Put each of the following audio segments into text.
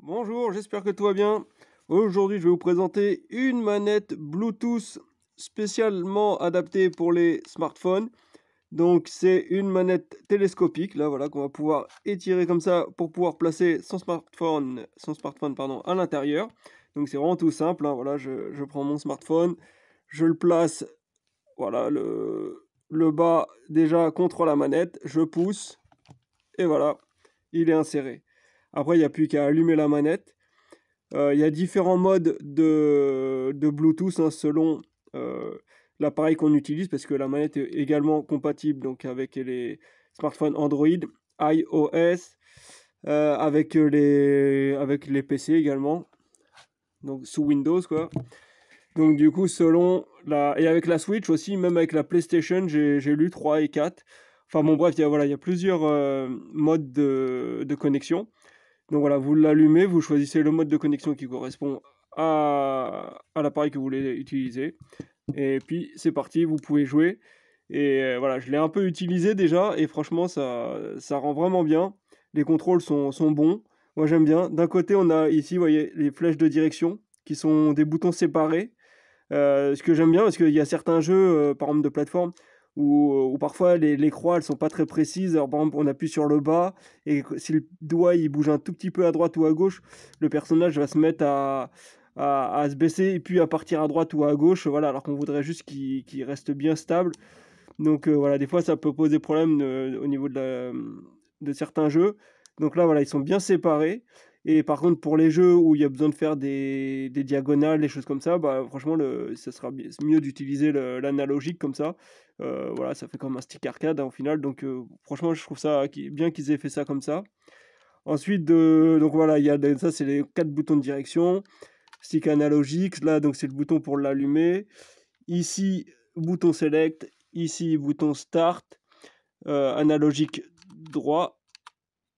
Bonjour, j'espère que tout va bien. Aujourd'hui, je vais vous présenter une manette Bluetooth spécialement adaptée pour les smartphones. Donc, c'est une manette télescopique, là, voilà, qu'on va pouvoir étirer comme ça pour pouvoir placer son smartphone, pardon, à l'intérieur. Donc, c'est vraiment tout simple, hein, voilà, je prends mon smartphone, je le place, voilà, le bas déjà contre la manette, je pousse et voilà, il est inséré. Après, il n'y a plus qu'à allumer la manette. Il y a différents modes de Bluetooth, hein, selon l'appareil qu'on utilise, parce que la manette est également compatible donc, avec les smartphones Android, iOS, avec les PC également, donc sous Windows quoi. Donc du coup, et avec la Switch aussi, même avec la PlayStation, j'ai lu 3 et 4. Enfin bon bref, voilà, il y a plusieurs modes de connexion. Donc voilà, vous l'allumez, vous choisissez le mode de connexion qui correspond à l'appareil que vous voulez utiliser. Et puis c'est parti, vous pouvez jouer. Et voilà, je l'ai un peu utilisé déjà et franchement ça rend vraiment bien. Les contrôles sont bons. Moi j'aime bien. D'un côté on a ici, vous voyez, les flèches de direction qui sont des boutons séparés. Ce que j'aime bien parce qu'il y a certains jeux, par exemple de plateforme, où parfois les croix elles sont pas très précises. Alors par exemple on appuie sur le bas et si le doigt il bouge un tout petit peu à droite ou à gauche, le personnage va se mettre à se baisser et puis à partir à droite ou à gauche, voilà, alors qu'on voudrait juste qu'il reste bien stable. Donc voilà, des fois ça peut poser problème au niveau de certains jeux. Donc là voilà, ils sont bien séparés. Et par contre pour les jeux où il y a besoin de faire des diagonales, des choses comme ça, bah franchement ça sera mieux d'utiliser l'analogique comme ça. Voilà, ça fait comme un stick arcade, hein, au final. Donc franchement je trouve ça bien qu'ils aient fait ça comme ça. Ensuite, donc voilà, ça c'est les 4 boutons de direction. Stick analogique, là donc c'est le bouton pour l'allumer. Ici, bouton select. Ici, bouton start. Analogique droit.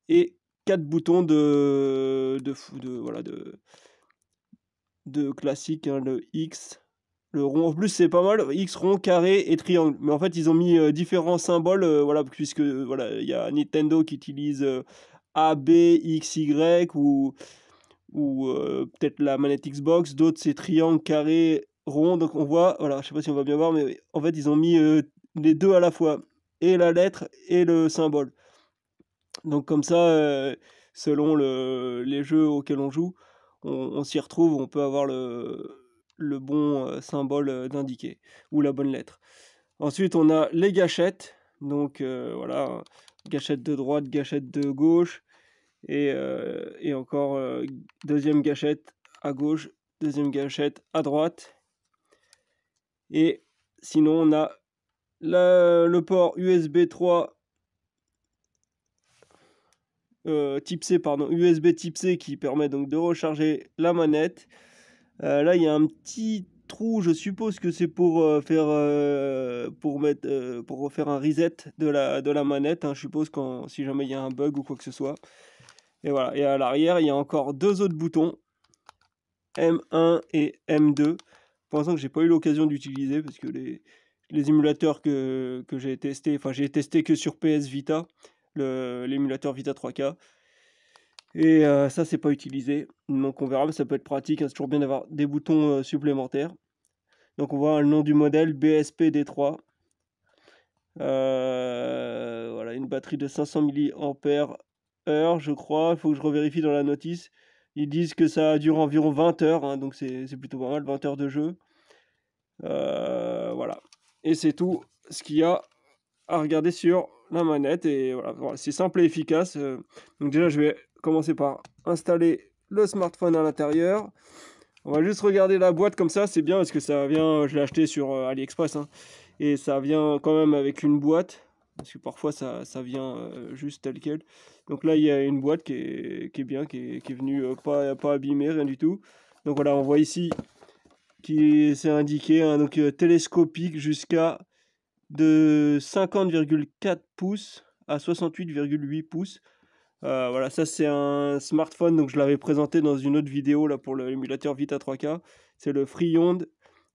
Et 4 boutons de classique, hein, le X, le rond. En plus, c'est pas mal. X, rond, carré et triangle. Mais en fait, ils ont mis différents symboles, voilà, puisque voilà, il y a Nintendo qui utilise A, B, X, Y ou peut-être la manette Xbox. D'autres, c'est triangle, carré, rond. Donc on voit, voilà, je sais pas si on va bien voir, mais en fait, ils ont mis les deux à la fois, et la lettre et le symbole. Donc comme ça, selon les jeux auxquels on joue, on s'y retrouve, on peut avoir le bon symbole d'indiqué, ou la bonne lettre. Ensuite, on a les gâchettes. Donc voilà, gâchette de droite, gâchette de gauche, et encore deuxième gâchette à gauche, deuxième gâchette à droite. Et sinon, on a le port USB 3 type C, pardon, USB type C qui permet donc de recharger la manette. Là, il y a un petit trou, je suppose que c'est pour faire un reset de la manette, hein, je suppose, si jamais il y a un bug ou quoi que ce soit. Et voilà. Et à l'arrière, il y a encore deux autres boutons, M1 et M2. Pour l'instant, que j'ai pas eu l'occasion d'utiliser parce que les émulateurs que j'ai testé, enfin j'ai testé que sur PS Vita, l'émulateur Vita 3K. Et ça, c'est pas utilisé. Donc on verra, mais ça peut être pratique, hein, c'est toujours bien d'avoir des boutons supplémentaires. Donc on voit le nom du modèle, BSP-D3. Voilà, une batterie de 500 mAh, je crois. Il faut que je revérifie dans la notice. Ils disent que ça dure environ 20 heures, hein, donc c'est plutôt pas mal, 20 heures de jeu. Voilà. Et c'est tout ce qu'il y a à regarder sur la manette. Et voilà, c'est simple et efficace. Donc déjà, je vais commencer par installer le smartphone à l'intérieur. On va juste regarder la boîte comme ça, c'est bien parce que ça vient, je l'ai acheté sur AliExpress, hein, et ça vient quand même avec une boîte, parce que parfois ça vient juste tel quel. Donc là il y a une boîte qui est bien, qui est venue pas abîmée, rien du tout. Donc voilà, on voit ici qui c'est indiqué, hein, donc télescopique jusqu'à de 50,4 pouces à 68,8 pouces. Voilà, ça c'est un smartphone, donc je l'avais présenté dans une autre vidéo là pour l'émulateur Vita 3K. C'est le Freeond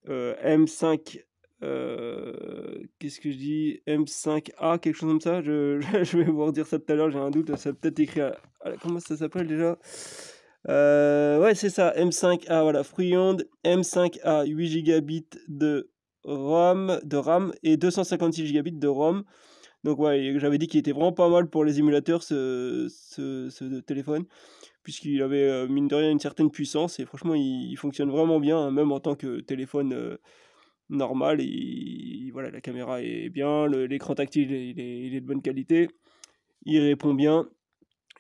M5. Qu'est-ce que je dis? M5A, quelque chose comme ça. Je vais vous redire ça tout à l'heure, j'ai un doute. Ça peut-être écrit comment ça s'appelle déjà? Ouais, c'est ça, M5A, voilà, Freehand M5A, 8 gigabits de RAM et 256 gigabits de ROM. Donc ouais, j'avais dit qu'il était vraiment pas mal pour les émulateurs ce téléphone, puisqu'il avait mine de rien une certaine puissance et franchement il fonctionne vraiment bien, hein, même en tant que téléphone normal. Voilà, la caméra est bien, l'écran tactile il est de bonne qualité, il répond bien.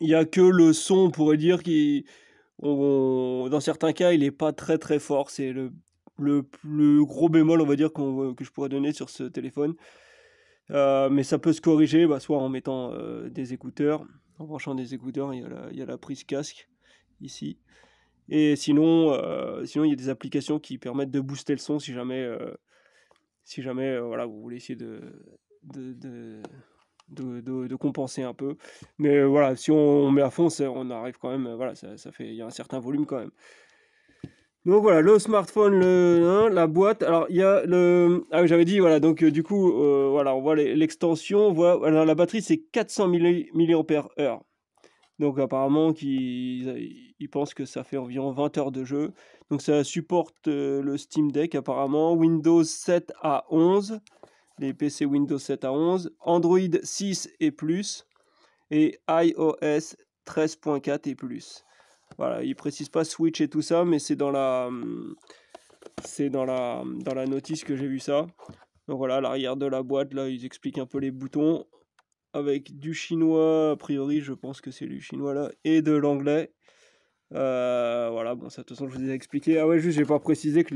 Il n'y a que le son, on pourrait dire, dans certains cas, il n'est pas très très fort. C'est le plus gros bémol, on va dire, que je pourrais donner sur ce téléphone. Mais ça peut se corriger, soit en mettant des écouteurs, en branchant des écouteurs. Il y a la prise casque ici. Et sinon, il y a des applications qui permettent de booster le son si jamais, voilà, vous voulez essayer de compenser un peu. Mais voilà, si on met à fond, on arrive quand même, voilà, il y a un certain volume quand même. Donc voilà, le smartphone, la boîte. Alors il y a ah oui, j'avais dit, voilà, donc du coup, voilà, on voit l'extension. Alors, la batterie, c'est 400 mAh. Donc apparemment, ils pensent que ça fait environ 20 heures de jeu. Donc ça supporte le Steam Deck apparemment, Windows 7 à 11, les PC Windows 7 à 11, Android 6 et plus, et iOS 13.4 et plus. Voilà, ils précisent pas Switch et tout ça, mais c'est dans la notice que j'ai vu ça. Donc voilà, à l'arrière de la boîte, là, ils expliquent un peu les boutons avec du chinois, a priori, je pense que c'est du chinois là, et de l'anglais. Voilà, bon, ça, de toute façon, je vous ai expliqué. Ah ouais, juste, j'ai pas précisé que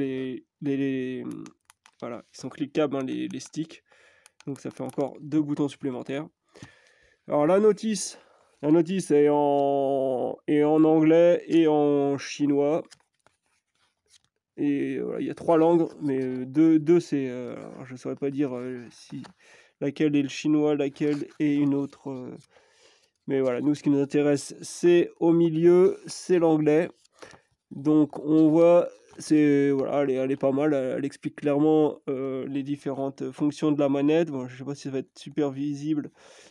voilà, ils sont cliquables, hein, les sticks. Donc ça fait encore 2 boutons supplémentaires. Alors la notice est en anglais et en chinois. Et voilà, il y a 3 langues, mais deux c'est... je ne saurais pas dire si laquelle est le chinois, laquelle est une autre. Mais voilà, nous, ce qui nous intéresse, c'est au milieu, c'est l'anglais. Donc on voit, voilà, elle est pas mal, elle explique clairement les différentes fonctions de la manette. Bon, je sais pas si ça va être super visible,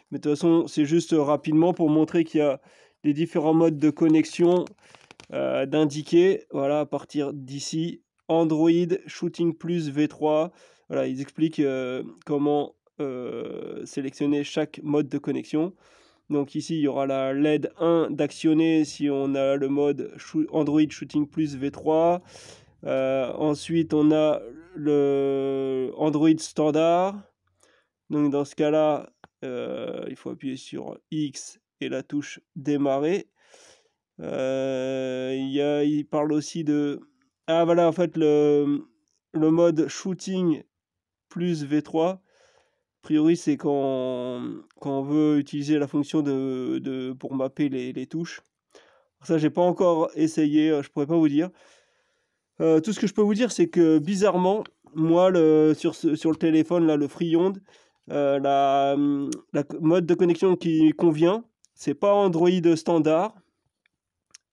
mais de toute façon, c'est juste rapidement pour montrer qu'il y a les différents modes de connexion d'indiquer, voilà, à partir d'ici, Android, Shooting Plus, V3. Voilà, ils expliquent comment sélectionner chaque mode de connexion. Donc ici, il y aura la LED 1 d'actionner si on a le mode Android Shooting Plus V3. Ensuite, on a le Android standard. Donc dans ce cas-là, il faut appuyer sur X et la touche démarrer. Il parle aussi de... Ah voilà, en fait, le mode Shooting plus V3. A priori, c'est quand on veut utiliser la fonction pour mapper les touches. Ça, j'ai pas encore essayé, je pourrais pas vous dire. Tout ce que je peux vous dire, c'est que bizarrement, moi, sur le téléphone, là, le Freehand, la mode de connexion qui convient, c'est pas Android standard.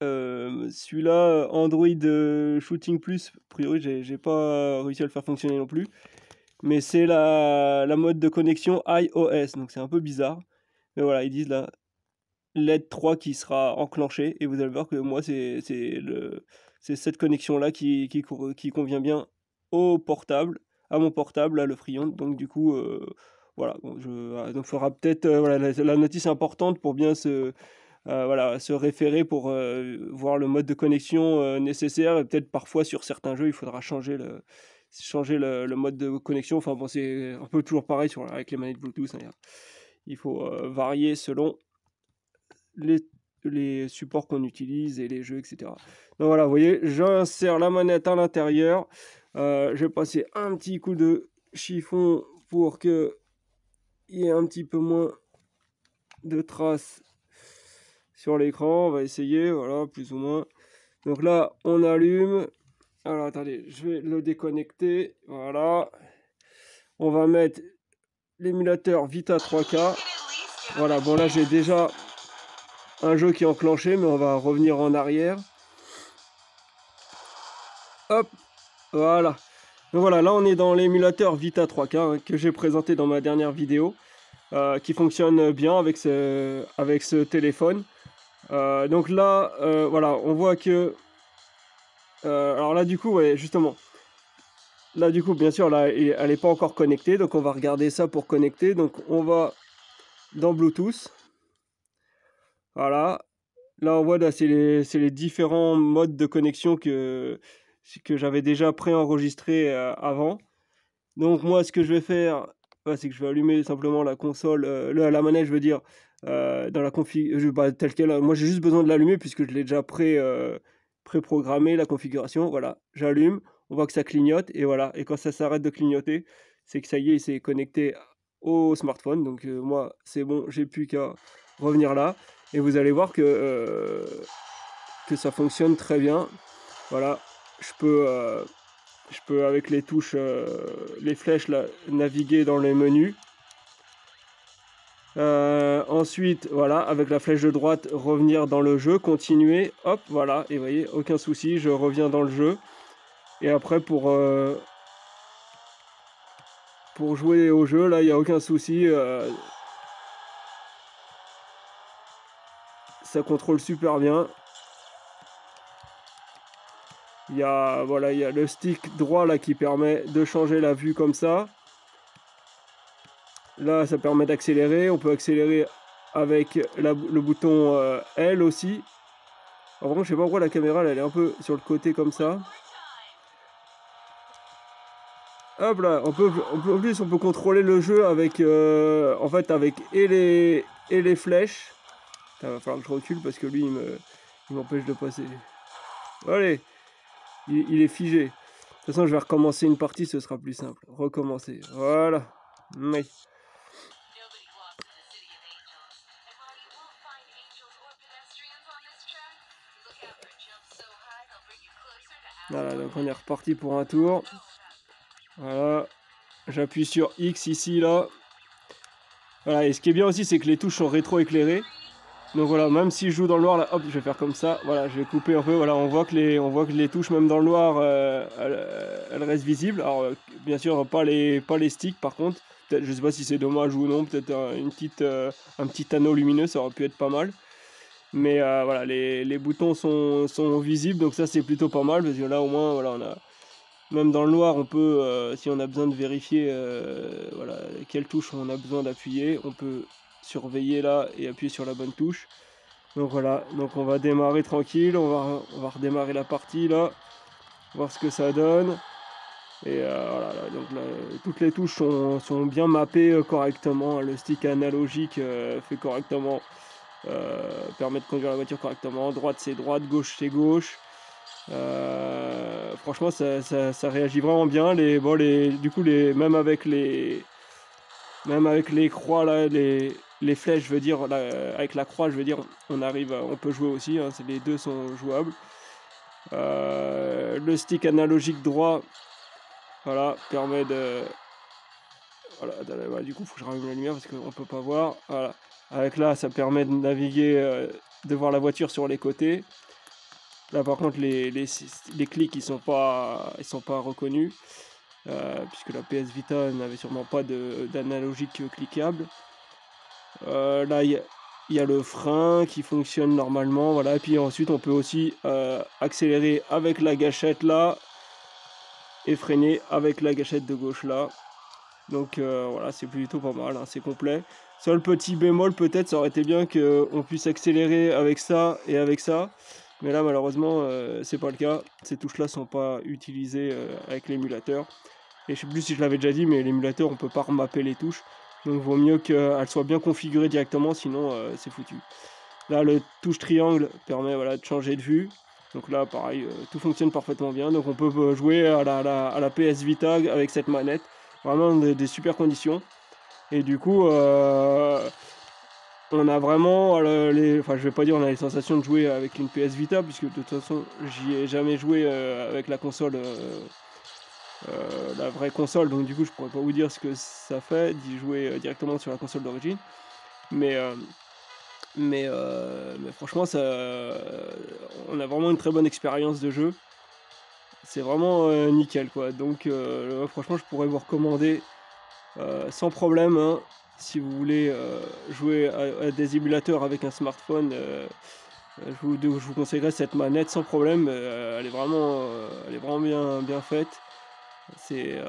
Celui-là, Android Shooting Plus, a priori, j'ai pas réussi à le faire fonctionner non plus. Mais c'est la mode de connexion iOS, donc c'est un peu bizarre. Mais voilà, ils disent là, LED 3 qui sera enclenché, et vous allez voir que moi, c'est cette connexion-là qui convient bien au portable, à mon portable, là, le Freehand. Donc du coup, voilà, donc faudra peut-être, voilà, la notice est importante pour bien voilà, se référer pour voir le mode de connexion nécessaire. Et peut-être parfois sur certains jeux, il faudra changer le mode de connexion. Enfin bon, c'est un peu toujours pareil avec les manettes Bluetooth, hein. Il faut varier selon les supports qu'on utilise et les jeux, etc. Donc voilà, vous voyez, j'insère la manette à l'intérieur. Je vais passer un petit coup de chiffon pour qu'il y ait un petit peu moins de traces sur l'écran. On va essayer, voilà, plus ou moins. Donc là, on allume. Alors attendez, je vais le déconnecter. Voilà. On va mettre l'émulateur Vita 3K. Voilà, bon là j'ai déjà un jeu qui est enclenché, mais on va revenir en arrière. Hop, voilà. Donc voilà, là on est dans l'émulateur Vita 3K hein, que j'ai présenté dans ma dernière vidéo, qui fonctionne bien avec ce téléphone. Donc là, voilà, on voit que... alors là, du coup, ouais, justement. Là, du coup, bien sûr, là, elle n'est pas encore connectée. Donc, on va regarder ça pour connecter. Donc, on va dans Bluetooth. Voilà. Là, on voit, là, c'est les différents modes de connexion que j'avais déjà préenregistrés avant. Donc, moi, ce que je vais faire, c'est que je vais allumer simplement la console, la manette, je veux dire, dans la config, telle qu'elle. Moi, j'ai juste besoin de l'allumer puisque je l'ai déjà préprogrammé, la configuration. Voilà, j'allume, on voit que ça clignote, et voilà. Et quand ça s'arrête de clignoter, c'est que ça y est, il s'est connecté au smartphone. Donc, moi, c'est bon, j'ai plus qu'à revenir là. Et vous allez voir que ça fonctionne très bien. Voilà, je peux avec les touches, les flèches, là, naviguer dans les menus. Ensuite, voilà, avec la flèche de droite, revenir dans le jeu, continuer, hop, voilà, et vous voyez, aucun souci, je reviens dans le jeu. Et après, pour jouer au jeu, là, il n'y a aucun souci. Ça contrôle super bien. Voilà, il y a le stick droit là qui permet de changer la vue comme ça. Là, ça permet d'accélérer. On peut accélérer avec le bouton L aussi. Alors, vraiment, je sais pas pourquoi la caméra elle est un peu sur le côté comme ça. Hop là, en plus on peut contrôler le jeu avec en fait avec et les flèches. Il va falloir que je recule parce que lui il m'empêche de passer. Allez, il est figé. De toute façon, je vais recommencer une partie, ce sera plus simple. Recommencer. Voilà. Oui. Voilà, donc on est reparti pour un tour. Voilà. J'appuie sur X ici, là. Voilà, et ce qui est bien aussi, c'est que les touches sont rétro-éclairées. Donc voilà, même si je joue dans le noir, là, hop, je vais faire comme ça. Voilà, je vais couper un peu. Voilà, on voit que les touches, même dans le noir, elles restent visibles. Alors, bien sûr, pas les sticks, par contre. Peut-être, je sais pas si c'est dommage ou non. Peut-être un petit anneau lumineux, ça aurait pu être pas mal. Mais voilà, les boutons sont visibles, donc ça c'est plutôt pas mal parce que là au moins, voilà, on a même dans le noir, on peut, si on a besoin de vérifier, voilà, quelle touche on a besoin d'appuyer, on peut surveiller là et appuyer sur la bonne touche. Donc voilà, donc on va démarrer tranquille, on va redémarrer la partie là, voir ce que ça donne. Et voilà, donc là, toutes les touches sont bien mappées correctement. Le stick analogique fait correctement, permet de conduire la voiture correctement. Droite c'est droite, gauche c'est gauche. Franchement, ça réagit vraiment bien. Du coup, même avec les croix là, les flèches, je veux dire, là, avec la croix, je veux dire, on peut jouer aussi. Hein, les deux sont jouables. Le stick analogique droit, voilà, permet de, voilà, du coup, faut que je rallume la lumière parce qu'on peut pas voir. Voilà, avec là, ça permet de naviguer, de voir la voiture sur les côtés. Là par contre les clics ils sont pas reconnus puisque la PS Vita n'avait sûrement pas d'analogique cliquable. Là il y a le frein qui fonctionne normalement, voilà, et puis ensuite on peut aussi accélérer avec la gâchette là et freiner avec la gâchette de gauche là. Donc voilà, c'est plutôt pas mal, hein, c'est complet. Seul petit bémol peut-être, ça aurait été bien qu'on puisse accélérer avec ça et avec ça. Mais là malheureusement c'est pas le cas. Ces touches là sont pas utilisées avec l'émulateur. Et je sais plus si je l'avais déjà dit, mais l'émulateur on peut pas remapper les touches. Donc il vaut mieux qu'elles soient bien configurées directement, sinon c'est foutu. Là le touche triangle permet, voilà, de changer de vue. Donc là pareil, tout fonctionne parfaitement bien. Donc on peut jouer à la PS Vita avec cette manette. Vraiment des super conditions. Et du coup on a vraiment enfin je vais pas dire on a les sensations de jouer avec une PS Vita, puisque de toute façon j'y ai jamais joué avec la console, la vraie console, donc du coup je pourrais pas vous dire ce que ça fait d'y jouer directement sur la console d'origine, mais franchement on a vraiment une très bonne expérience de jeu, c'est vraiment nickel quoi. Donc franchement je pourrais vous recommander sans problème, hein, si vous voulez jouer à des émulateurs avec un smartphone, Je vous conseillerais cette manette sans problème. Elle est vraiment bien faite. C'est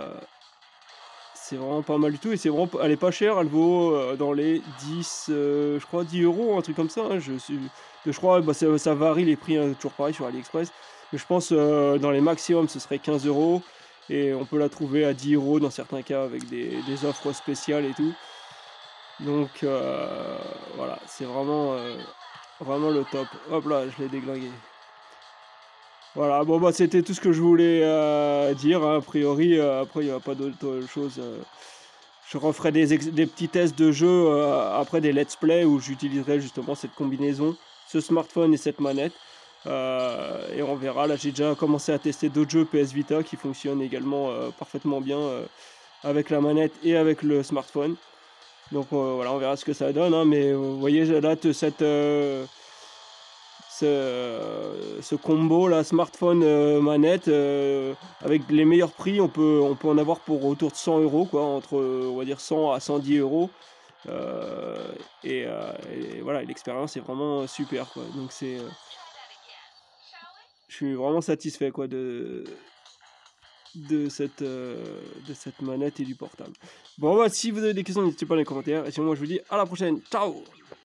vraiment pas mal du tout et elle est pas chère, elle vaut dans les 10, je crois 10 euros, un truc comme ça. Hein. Je crois, bah, ça varie les prix, hein, toujours pareil sur AliExpress. Mais je pense dans les maximums ce serait 15 euros et on peut la trouver à 10 euros dans certains cas avec des offres spéciales et tout. Donc voilà, c'est vraiment le top. Hop là, je l'ai déglingué. Voilà, bon bah c'était tout ce que je voulais dire, hein, a priori, après il n'y a pas d'autre chose. Je referai des petits tests de jeu, après des let's play où j'utiliserai justement cette combinaison, ce smartphone et cette manette. Et on verra, là j'ai déjà commencé à tester d'autres jeux PS Vita qui fonctionnent également parfaitement bien avec la manette et avec le smartphone. Donc voilà, on verra ce que ça donne, hein, mais vous voyez là ce combo là, smartphone manette avec les meilleurs prix, on peut en avoir pour autour de 100 euros quoi, entre on va dire 100 à 110 euros. Et voilà, l'expérience est vraiment super quoi. Donc je suis vraiment satisfait quoi de cette manette et du portable. Bon bah si vous avez des questions n'hésitez pas dans les commentaires et sinon moi je vous dis à la prochaine, ciao.